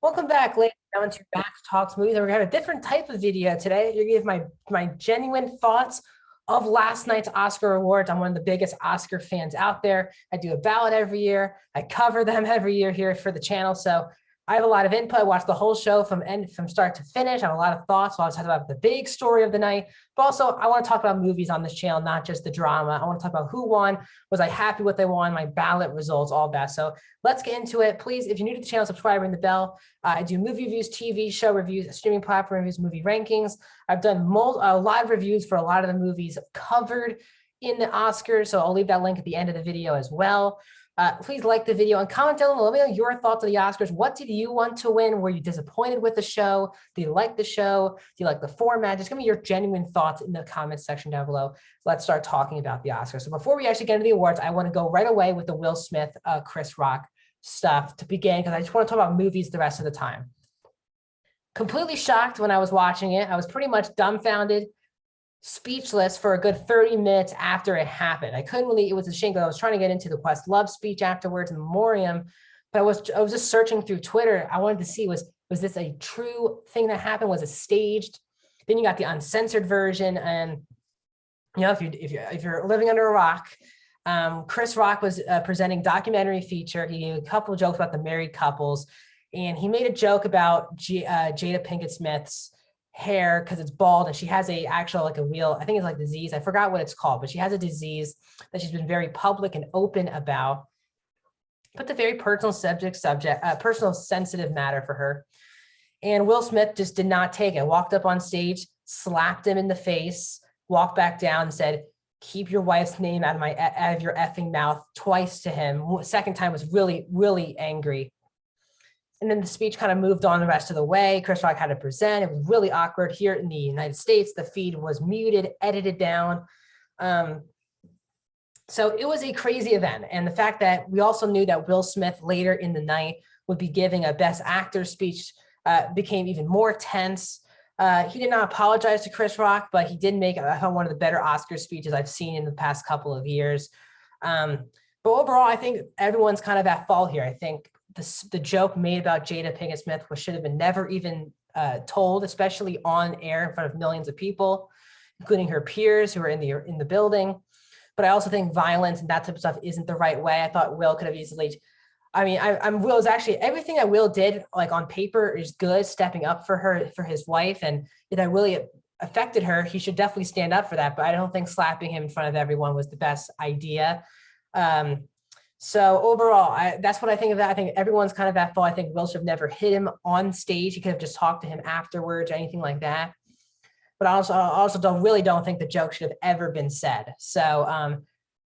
Welcome back, ladies and gentlemen, to Max Talks Movies. We're gonna have a different type of video today. You're gonna give my genuine thoughts of last night's Oscar awards. I'm one of the biggest Oscar fans out there. I do a ballot every year. I cover them every year here for the channel. So I have a lot of input. I watch the whole show from start to finish. I have a lot of thoughts. So I was talking about the big story of the night, but also I want to talk about movies on this channel, not just the drama. I want to talk about who won. Was I happy with they won? My ballot results, all that. So let's get into it. Please, if you're new to the channel, subscribe, ring the bell. I do movie reviews, TV show reviews, streaming platform reviews, movie rankings. I've done live reviews for a lot of the movies covered in the Oscars. So I'll leave that link at the end of the video as well. Please like the video and comment down below. Let me know your thoughts on the Oscars. What did you want to win? Were you disappointed with the show? Do you like the show? Do you like the format? Just give me your genuine thoughts in the comments section down below. Let's start talking about the Oscars. So before we actually get into the awards, I want to go right away with the Will Smith, Chris Rock stuff to begin, because I just want to talk about movies the rest of the time. Completely shocked when I was watching it. I was pretty much dumbfounded, speechless for a good 30 minutes after it happened. I couldn't really, it was a shame because I was trying to get into the Questlove speech afterwards in memoriam, but I was just searching through Twitter. I wanted to see, was this a true thing that happened? Was it staged? Then you got the uncensored version. And you know, if you're living under a rock, Chris Rock was presenting documentary feature. He gave a couple of jokes about the married couples, and he made a joke about Jada Pinkett Smith's hair because it's bald and she has a actual like a real, I think it's like disease. I forgot what it's called, but she has a disease that she's been very public and open about. But the very personal personal sensitive matter for her. And Will Smith just did not take it. Walked up on stage, slapped him in the face, walked back down and said, "Keep your wife's name out of your effing mouth," twice to him. Second time was really, really angry. And then the speech kind of moved on the rest of the way. Chris Rock had to present. It was really awkward here in the United States. The feed was muted, edited down. So it was a crazy event. And the fact that we also knew that Will Smith later in the night would be giving a Best Actor speech became even more tense. He did not apologize to Chris Rock, but he did make one of the better Oscar speeches I've seen in the past couple of years. But overall, I think everyone's kind of at fault here. I think the joke made about Jada Pinkett Smith should have been never even told, especially on air in front of millions of people, including her peers who were in the building. But I also think violence and that type of stuff isn't the right way. I thought Will could have easily, I mean, Will's actually, everything that Will did like on paper is good, stepping up for his wife, and if that really affected her, he should definitely stand up for that. But I don't think slapping him in front of everyone was the best idea. So overall, that's what I think of that. I think everyone's kind of at fault. I think Will should have never hit him on stage. He could have just talked to him afterwards or anything like that. But I also don't think the joke should have ever been said. So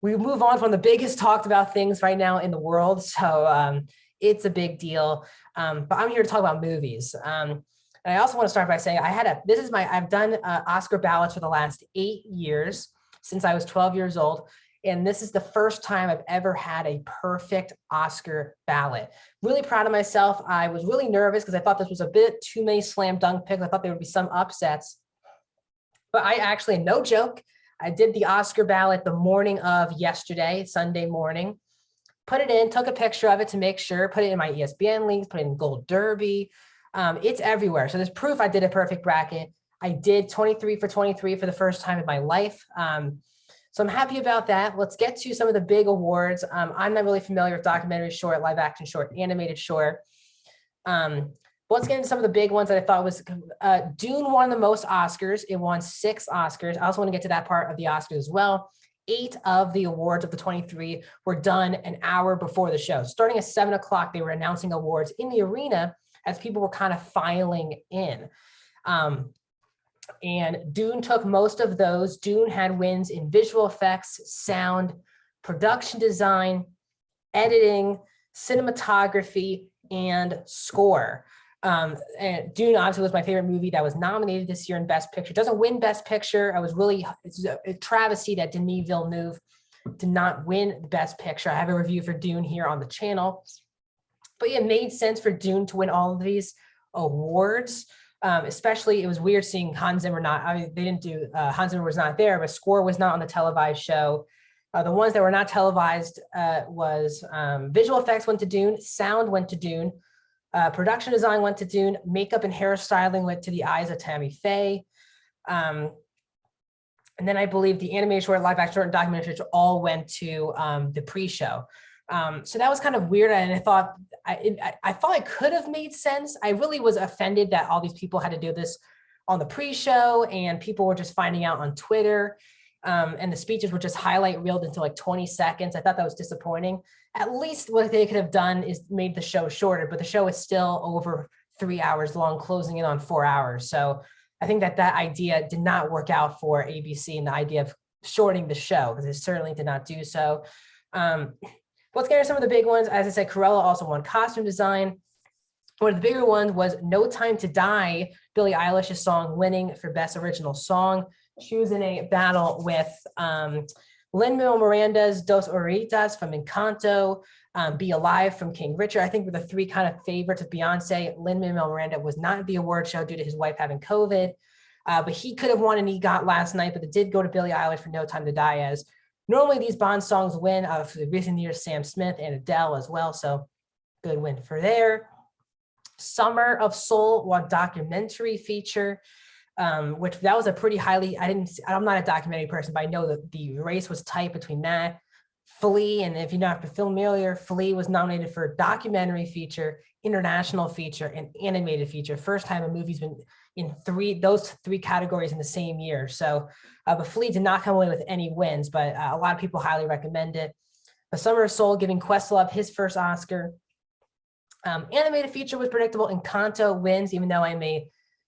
we move on from the biggest talked about things right now in the world. So it's a big deal. But I'm here to talk about movies. And I also want to start by saying I've done Oscar ballots for the last 8 years since I was 12 years old. And this is the first time I've ever had a perfect Oscar ballot. Really proud of myself. I was really nervous because I thought this was a bit too many slam dunk picks. I thought there would be some upsets. But I actually, no joke, I did the Oscar ballot the morning of yesterday, Sunday morning, put it in, took a picture of it to make sure, put it in my ESPN links, put it in Gold Derby. It's everywhere. So there's proof I did a perfect bracket. I did 23 for 23 for the first time in my life. So I'm happy about that. Let's get to some of the big awards. I'm not really familiar with documentary short, live action short, animated short. Let's get into some of the big ones that I thought was, Dune won the most Oscars. It won 6 Oscars. I also want to get to that part of the Oscars as well. 8 of the awards of the 23 were done an hour before the show. Starting at 7 o'clock, they were announcing awards in the arena as people were kind of filing in. And Dune took most of those. Dune had wins in visual effects, sound, production design, editing, cinematography, and score. And Dune obviously was my favorite movie that was nominated this year in Best Picture. It doesn't win Best Picture. It's a travesty that Denis Villeneuve did not win the Best Picture. I have a review for Dune here on the channel. But yeah, it made sense for Dune to win all of these awards. Especially, it was weird seeing Hans Zimmer Hans Zimmer was not there, but score was not on the televised show. The ones that were not televised was visual effects went to Dune, sound went to Dune, Production design went to Dune. Makeup and hairstyling went to The Eyes of Tammy Faye. And then I believe the animated short, live action short, and documentary all went to the pre-show. So that was kind of weird, and I thought it could have made sense. I really was offended that all these people had to do this on the pre-show, and people were just finding out on Twitter, and the speeches were just highlight reeled into like 20 seconds. I thought that was disappointing. At least what they could have done is made the show shorter, but the show is still over 3 hours long, closing in on 4 hours. So I think that idea did not work out for ABC, and the idea of shortening the show, because it certainly did not do so. Let's get into some of the big ones. As I said, Cruella also won costume design. One of the bigger ones was No Time to Die, Billie Eilish's song, winning for Best Original Song. She was in a battle with Lin-Manuel Miranda's Dos Oruguitas from Encanto, Be Alive from King Richard. I think were the three kind of favorites of Beyonce. Lin-Manuel Miranda was not at the award show due to his wife having COVID, but he could have won, and he got last night, but it did go to Billie Eilish for No Time to Die, as normally these Bond songs win. For the recent years, Sam Smith and Adele as well, so good win for there. Summer of Soul won documentary feature, which that was a pretty highly, I'm not a documentary person, but I know that the race was tight between that, Flea, and if you're not familiar, Flea was nominated for documentary feature, international feature, and animated feature. First time a movie's been in those three categories in the same year. So, but Flea did not come away with any wins, but a lot of people highly recommend it. The Summer of Soul giving Questlove his first Oscar. Animated feature was predictable. Encanto wins, even though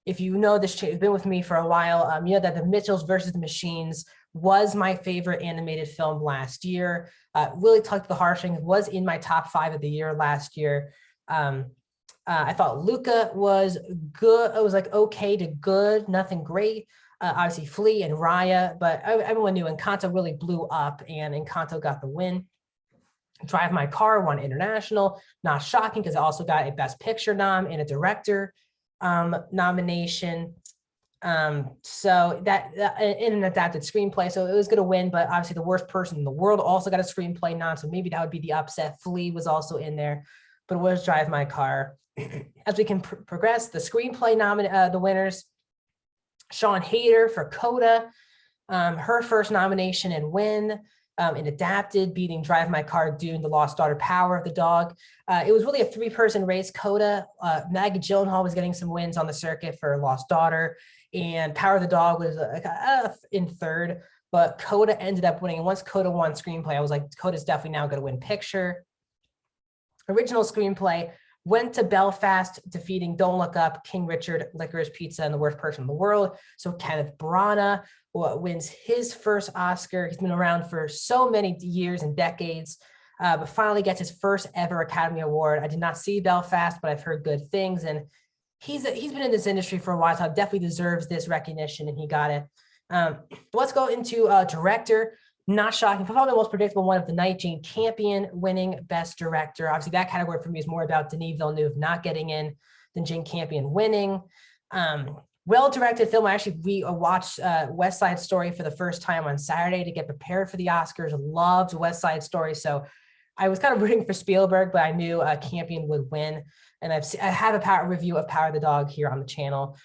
if you know this, has been with me for a while, you know that The Mitchells versus the Machines was my favorite animated film last year. Really tugged the heartstrings, was in my top 5 of the year last year. I thought Luca was good. It was like okay to good, nothing great. Obviously Flea and Raya, but everyone knew Encanto really blew up, and Encanto got the win. Drive My Car won international. Not shocking, because it also got a Best Picture nom and a Director nomination. So that in an adapted screenplay, so it was going to win, but obviously The Worst Person in the World also got a screenplay nom, so maybe that would be the upset. Flea was also in there, but it was Drive My Car. As we can progress, the screenplay the winners, Sian Heder for Coda, her first nomination and win. In adapted, beating Drive My Car, Dune, The Lost Daughter, Power of the Dog. It was really a 3-person race. Coda, Maggie Gyllenhaal was getting some wins on the circuit for Lost Daughter, and Power of the Dog was in third, but Coda ended up winning. And once Coda won screenplay, I was like, Coda's definitely now going to win picture. Original screenplay went to Belfast, defeating Don't Look Up, King Richard, Licorice Pizza, and The Worst Person in the World. So Kenneth Branagh wins his first Oscar. He's been around for so many years and decades, but finally gets his first ever Academy Award. I did not see Belfast, but I've heard good things, and he's been in this industry for a while, so definitely deserves this recognition, and he got it. Let's go into director. Not shocking, probably the most predictable one of the night, Jane Campion winning Best Director. Obviously, that category for me is more about Denis Villeneuve not getting in than Jane Campion winning. Well-directed film. I actually watched West Side Story for the first time on Saturday to get prepared for the Oscars. Loved West Side Story, so I was kind of rooting for Spielberg, but I knew Campion would win. And I have a review of Power of the Dog here on the channel.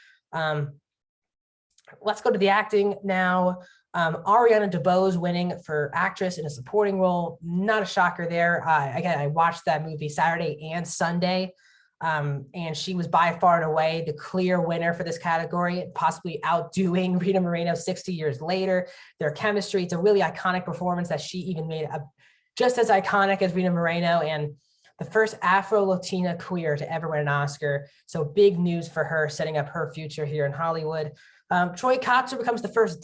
Let's go to the acting now. Ariana DeBose winning for actress in a supporting role. Not a shocker there. Again, I watched that movie Saturday and Sunday, and she was by far and away the clear winner for this category, possibly outdoing Rita Moreno 60 years later. Their chemistry, it's a really iconic performance that she even made just as iconic as Rita Moreno, and the first Afro-Latina queer to ever win an Oscar. So big news for her, setting up her future here in Hollywood. Troy Kotsur becomes the first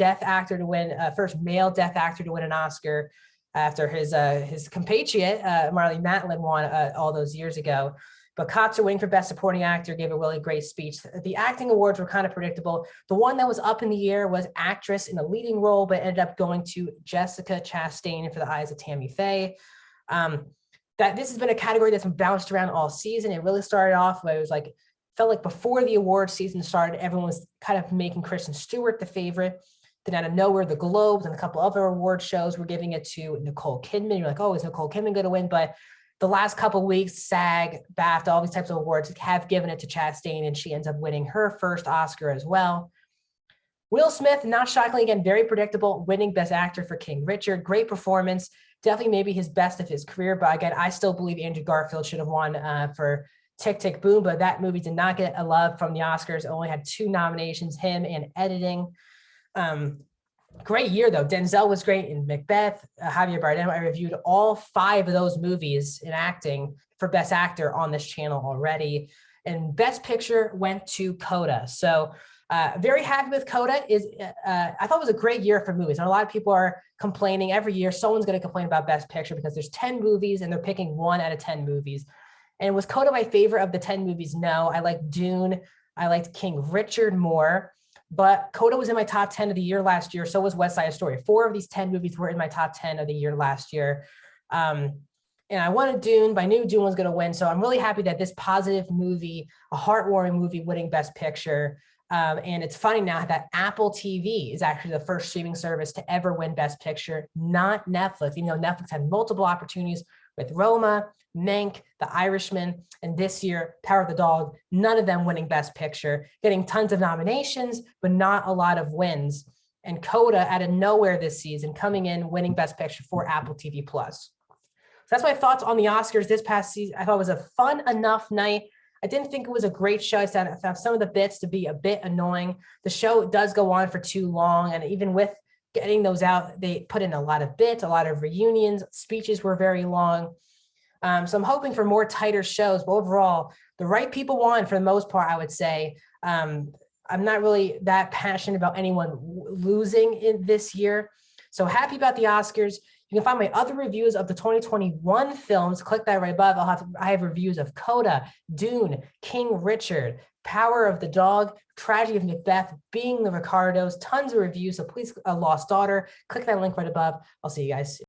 first male deaf actor to win an Oscar after his compatriot, Marlee Matlin, won all those years ago. But Kotsur winning for Best Supporting Actor, gave a really great speech. The acting awards were kind of predictable. The one that was up in the air was actress in a leading role, but ended up going to Jessica Chastain for The Eyes of Tammy Faye. This has been a category that's been bounced around all season. It really started off where it was like, felt like before the award season started, everyone was kind of making Kristen Stewart the favorite. Then out of nowhere, the Globes and a couple other award shows were giving it to Nicole Kidman. You're like, oh, is Nicole Kidman going to win? But the last couple weeks, SAG, BAFTA, all these types of awards have given it to Chastain, and she ends up winning her first Oscar as well. Will Smith, not shockingly, again, very predictable, winning Best Actor for King Richard. Great performance. Definitely maybe his best of his career. But again, I still believe Andrew Garfield should have won for Tick, Tick, Boom. But that movie did not get a love from the Oscars. It only had 2 nominations, him and editing. Great year, though. Denzel was great in Macbeth. Javier Bardem, I reviewed all 5 of those movies in acting for Best Actor on this channel already. And Best Picture went to Coda. So very happy with Coda. I thought it was a great year for movies. And a lot of people are complaining every year. Someone's going to complain about Best Picture because there's 10 movies and they're picking 1 out of 10 movies. And was Coda my favorite of the 10 movies? No, I liked Dune. I liked King Richard more. But Coda was in my top 10 of the year last year. So was West Side Story. 4 of these 10 movies were in my top 10 of the year last year. And I wanted Dune, but I knew Dune was going to win. So I'm really happy that this positive movie, a heartwarming movie, winning Best Picture. And it's funny now that Apple TV is actually the first streaming service to ever win Best Picture, not Netflix. Even though Netflix had multiple opportunities with Roma, Mank, The Irishman, and this year, Power of the Dog, none of them winning Best Picture, getting tons of nominations, but not a lot of wins. And Coda, out of nowhere this season, coming in, winning Best Picture for Apple TV+. So that's my thoughts on the Oscars this past season. I thought it was a fun enough night. I didn't think it was a great show. I found some of the bits to be a bit annoying. The show does go on for too long. And even with getting those out, they put in a lot of bits, a lot of reunions. Speeches were very long. So I'm hoping for more tighter shows. But overall, the right people won for the most part, I would say. I'm not really that passionate about anyone losing in this year. So happy about the Oscars. You can find my other reviews of the 2021 films. Click that right above. I have reviews of Coda, Dune, King Richard, Power of the Dog, Tragedy of Macbeth, Being the Ricardos, tons of reviews. So please, A Lost Daughter. Click that link right above. I'll see you guys soon.